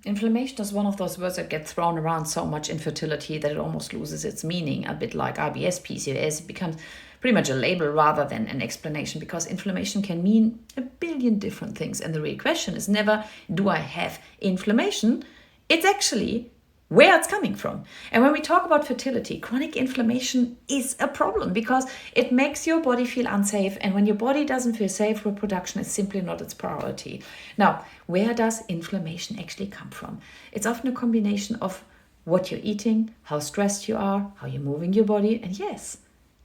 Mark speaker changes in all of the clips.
Speaker 1: Inflammation is one of those words that get thrown around so much in fertility that it almost loses its meaning, a bit like IBS, PCOS. It becomes pretty much a label rather than an explanation, because inflammation can mean a billion different things. And the real question is never, do I have inflammation? It's actually where it's coming from. And when we talk about fertility, chronic inflammation is a problem because it makes your body feel unsafe. And when your body doesn't feel safe, reproduction is simply not its priority. Now, where does inflammation actually come from? It's often a combination of what you're eating, how stressed you are, how you're moving your body, and yes,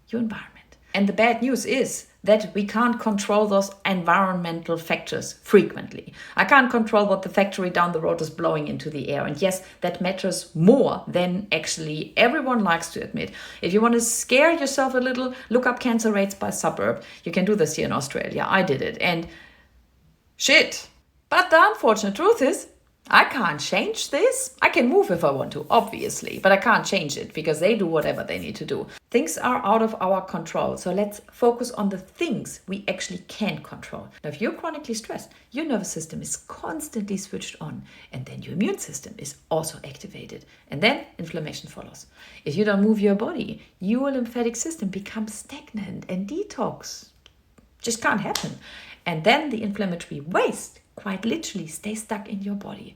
Speaker 1: your environment. And the bad news is that we can't control those environmental factors frequently. I can't control what the factory down the road is blowing into the air. And yes, that matters more than actually everyone likes to admit. If you want to scare yourself a little, look up cancer rates by suburb. You can do this here in Australia. I did it. And shit. But the unfortunate truth is, I can't change this. I can move if I want to, obviously, but I can't change it because they do whatever they need to do. Things are out of our control. So let's focus on the things we actually can control. Now, if you're chronically stressed, your nervous system is constantly switched on, and then your immune system is also activated. And then inflammation follows. If you don't move your body, your lymphatic system becomes stagnant, and detox just can't happen. And then the inflammatory waste quite literally stay stuck in your body.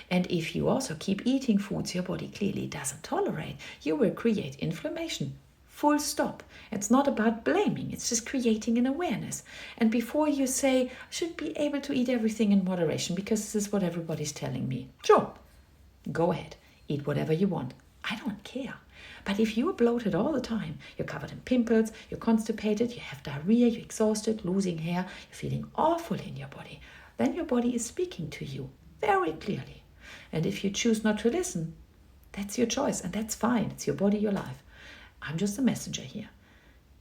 Speaker 1: And if you also keep eating foods your body clearly doesn't tolerate, you will create inflammation. Full stop. It's not about blaming, it's just creating an awareness. And before you say, I should be able to eat everything in moderation because this is what everybody's telling me. Sure, go ahead, eat whatever you want. I don't care. But if you're bloated all the time, you're covered in pimples, you're constipated, you have diarrhea, you're exhausted, losing hair, you're feeling awful in your body, then your body is speaking to you very clearly. And if you choose not to listen, that's your choice, and that's fine. It's your body, your life. I'm just a messenger here.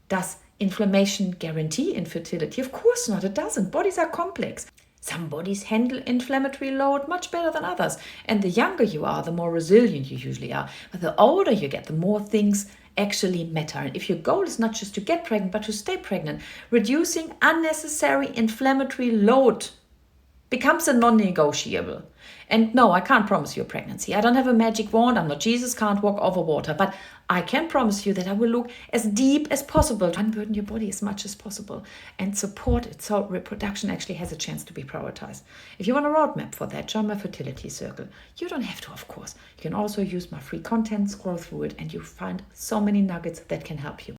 Speaker 1: Does inflammation guarantee infertility? Of course not, it doesn't. Bodies are complex. Some bodies handle inflammatory load much better than others. And the younger you are, the more resilient you usually are. But the older you get, the more things actually matter. And if your goal is not just to get pregnant, but to stay pregnant, reducing unnecessary inflammatory load becomes a non-negotiable. And no, I can't promise you a pregnancy. I don't have a magic wand. I'm not Jesus, can't walk over water. But I can promise you that I will look as deep as possible to unburden your body as much as possible and support it so reproduction actually has a chance to be prioritized. If you want a roadmap for that, join my fertility circle. You don't have to, of course. You can also use my free content, scroll through it, and you find so many nuggets that can help you.